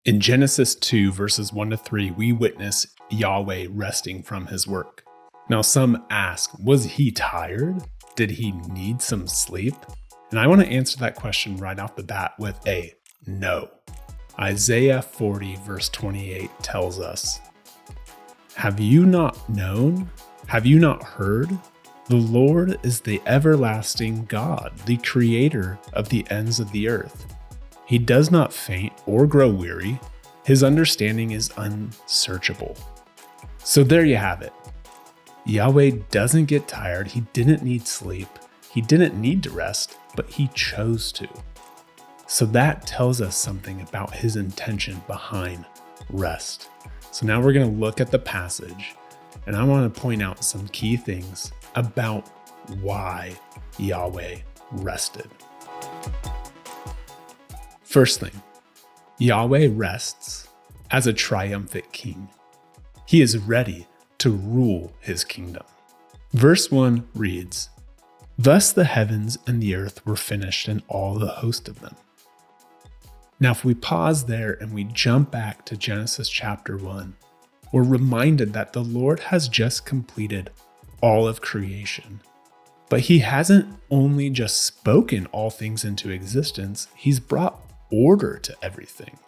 In Genesis 2, verses 1 to 3, we witness Yahweh resting from his work. Now, some ask, was he tired? Did he need some sleep? And I want to answer that question right off the bat with a no. Isaiah 40, verse 28 tells us, "Have you not known? Have you not heard? The Lord is the everlasting God, the creator of the ends of the earth. He does not faint or grow weary. His understanding is unsearchable." So there you have it. Yahweh doesn't get tired. He didn't need sleep. He didn't need to rest, but he chose to. So that tells us something about his intention behind rest. So now we're going to look at the passage, and I want to point out some key things about why Yahweh rested. First thing, Yahweh rests as a triumphant king. He is ready to rule his kingdom. Verse 1 reads, "Thus the heavens and the earth were finished and all the host of them." Now, if we pause there and we jump back to Genesis chapter 1, we're reminded that the Lord has just completed all of creation. But he hasn't only just spoken all things into existence, he's brought order to everything.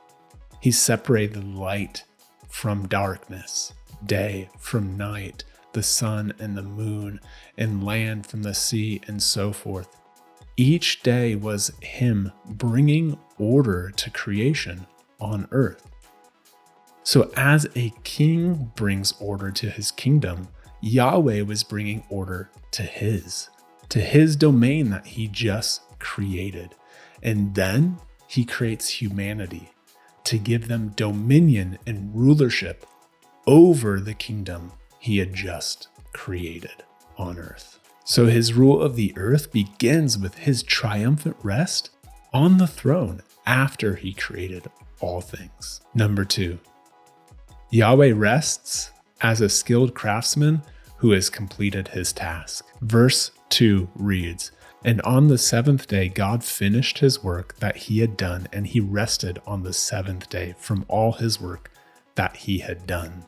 He separated light from darkness, day from night, the sun and the moon, and land from the sea, and so forth. Each day was him bringing order to creation on earth. So as a king brings order to his kingdom, Yahweh was bringing order to his domain that he just created. And then he creates humanity to give them dominion and rulership over the kingdom he had just created on earth. So his rule of the earth begins with his triumphant rest on the throne after he created all things. Number 2, Yahweh rests as a skilled craftsman who has completed his task. Verse 2 reads, "And on the seventh day, God finished his work that he had done, and he rested on the seventh day from all his work that he had done."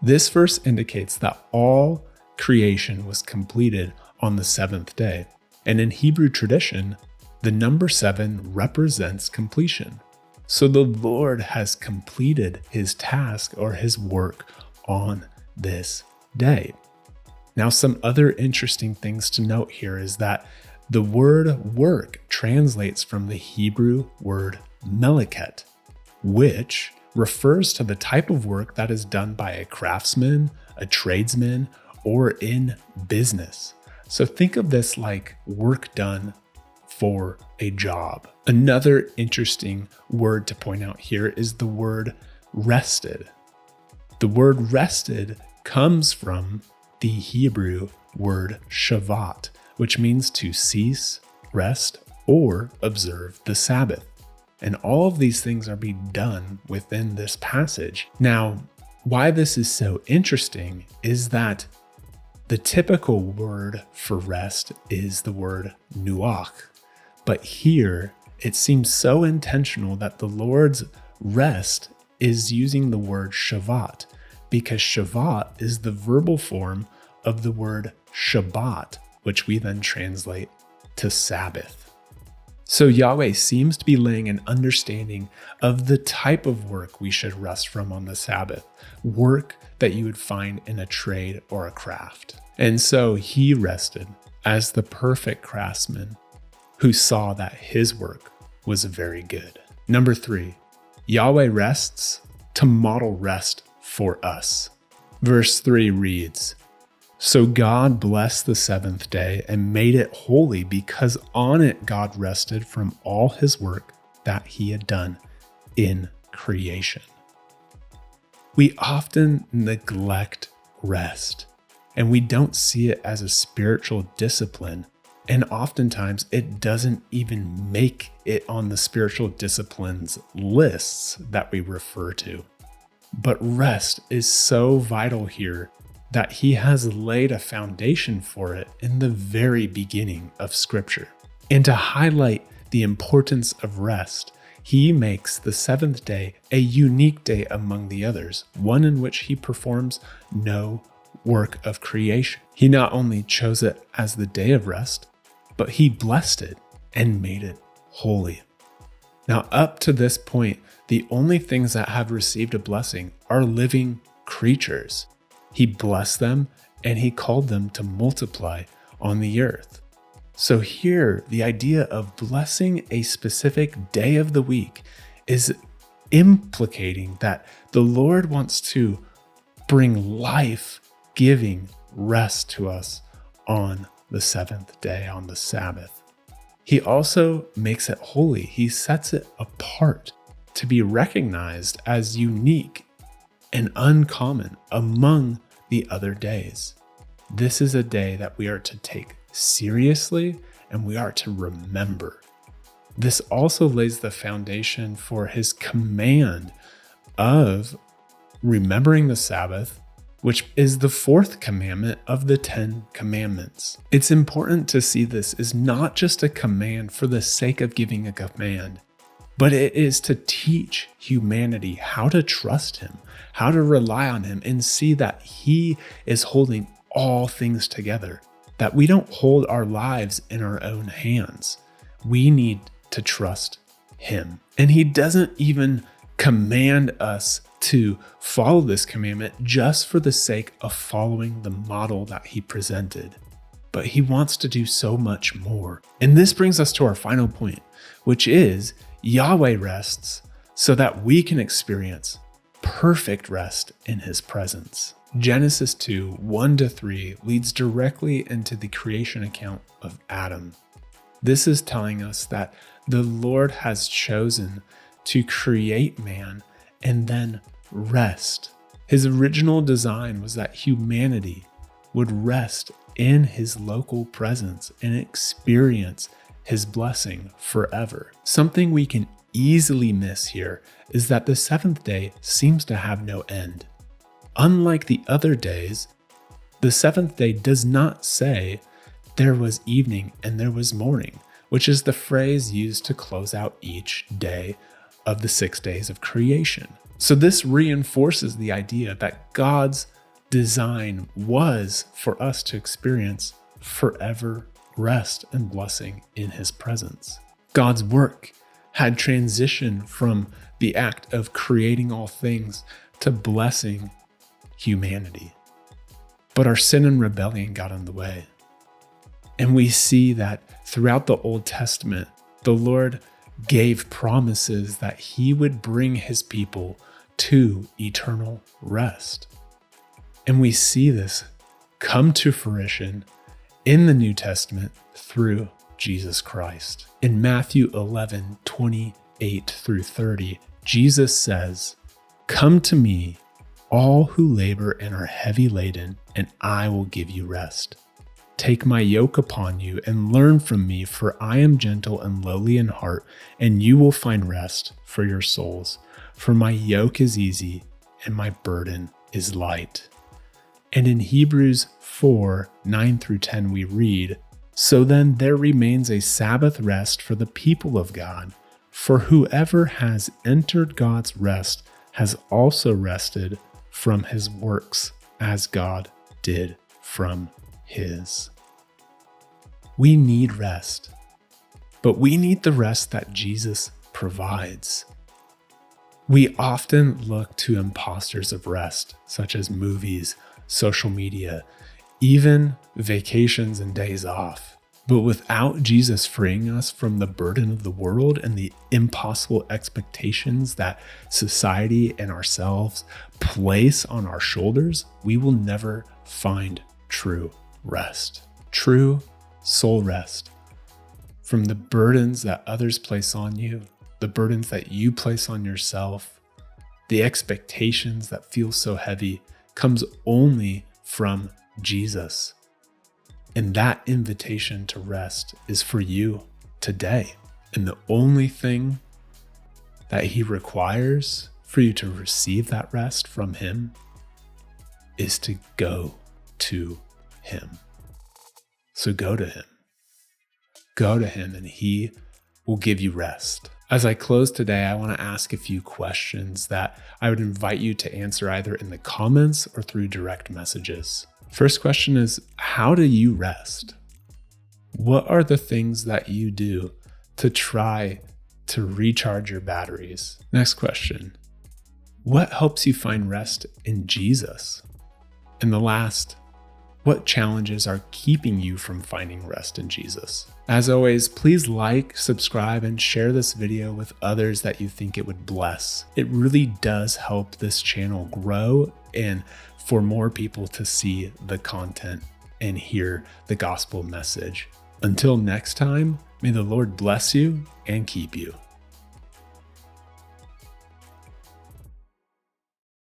This verse indicates that all creation was completed on the seventh day. And in Hebrew tradition, the number 7 represents completion. So the Lord has completed his task or his work on this day. Now, some other interesting things to note here is that the word work translates from the Hebrew word meleket, which refers to the type of work that is done by a craftsman, a tradesman, or in business. So think of this like work done for a job. Another interesting word to point out here is the word rested. The word rested comes from the Hebrew word shavat, which means to cease, rest, or observe the Sabbath. And all of these things are being done within this passage. Now, why this is so interesting is that the typical word for rest is the word nuach. But here, it seems so intentional that the Lord's rest is using the word shavat, because shavat is the verbal form of the word Shabbat, which we then translate to Sabbath. So Yahweh seems to be laying an understanding of the type of work we should rest from on the Sabbath, work that you would find in a trade or a craft. And so he rested as the perfect craftsman who saw that his work was very good. Number 3, Yahweh rests to model rest for us. Verse 3 reads, "So God blessed the seventh day and made it holy, because on it God rested from all his work that he had done in creation." We often neglect rest, and we don't see it as a spiritual discipline. And oftentimes it doesn't even make it on the spiritual disciplines lists that we refer to. But rest is so vital here that he has laid a foundation for it in the very beginning of Scripture. And to highlight the importance of rest, He makes the seventh day a unique day among the others, one in which he performs no work of creation. He not only chose it as the day of rest, but he blessed it and made it holy. Now, up to this point, the only things that have received a blessing are living creatures. He blessed them and he called them to multiply on the earth. So here, the idea of blessing a specific day of the week is implicating that the Lord wants to bring life-giving rest to us on the seventh day, on the Sabbath. He also makes it holy. He sets it apart to be recognized as unique and uncommon among the other days. This is a day that we are to take seriously and we are to remember. This also lays the foundation for his command of remembering the Sabbath, which is the fourth commandment of the 10 commandments. It's important to see this is not just a command for the sake of giving a command, but it is to teach humanity how to trust him, how to rely on him, and see that he is holding all things together, that we don't hold our lives in our own hands. We need to trust him. And he doesn't even command us to follow this commandment just for the sake of following the model that he presented, but he wants to do so much more. And this brings us to our final point, which is Yahweh rests so that we can experience perfect rest in his presence. Genesis 2, 1-3 leads directly into the creation account of Adam. This is telling us that the Lord has chosen to create man and then rest. His original design was that humanity would rest in his local presence and experience his blessing forever. Something we can easily miss here is that the seventh day seems to have no end. Unlike the other days, the seventh day does not say there was evening and there was morning, which is the phrase used to close out each day of the 6 days of creation. So this reinforces the idea that God's design was for us to experience forever rest and blessing in his presence. God's work had transitioned from the act of creating all things to blessing humanity. But our sin and rebellion got in the way. And we see that throughout the Old Testament, the Lord gave promises that he would bring his people to eternal rest. And we see this come to fruition in the New Testament through Jesus Christ. In Matthew 11, 28-30, Jesus says, "Come to me, all who labor and are heavy laden, and I will give you rest. Take my yoke upon you and learn from me, for I am gentle and lowly in heart, and you will find rest for your souls. For my yoke is easy and my burden is light." And in Hebrews 4, 9-10, we read, "So then there remains a Sabbath rest for the people of God, for whoever has entered God's rest has also rested from his works as God did from his." We need rest, but we need the rest that Jesus provides. We often look to imposters of rest, such as movies, social media, even vacations and days off. But without Jesus freeing us from the burden of the world and the impossible expectations that society and ourselves place on our shoulders, we will never find true rest, true soul rest from the burdens that others place on you, the burdens that you place on yourself, the expectations that feel so heavy comes only from Jesus. And that invitation to rest is for you today. And the only thing that he requires for you to receive that rest from him is to go to him. So go to him. Go to him and he will give you rest. As I close today, I want to ask a few questions that I would invite you to answer either in the comments or through direct messages. First question is, how do you rest? What are the things that you do to try to recharge your batteries? Next question, what helps you find rest in Jesus? And the last, what challenges are keeping you from finding rest in Jesus? As always, please like, subscribe, and share this video with others that you think it would bless. It really does help this channel grow and for more people to see the content and hear the gospel message. Until next time, may the Lord bless you and keep you.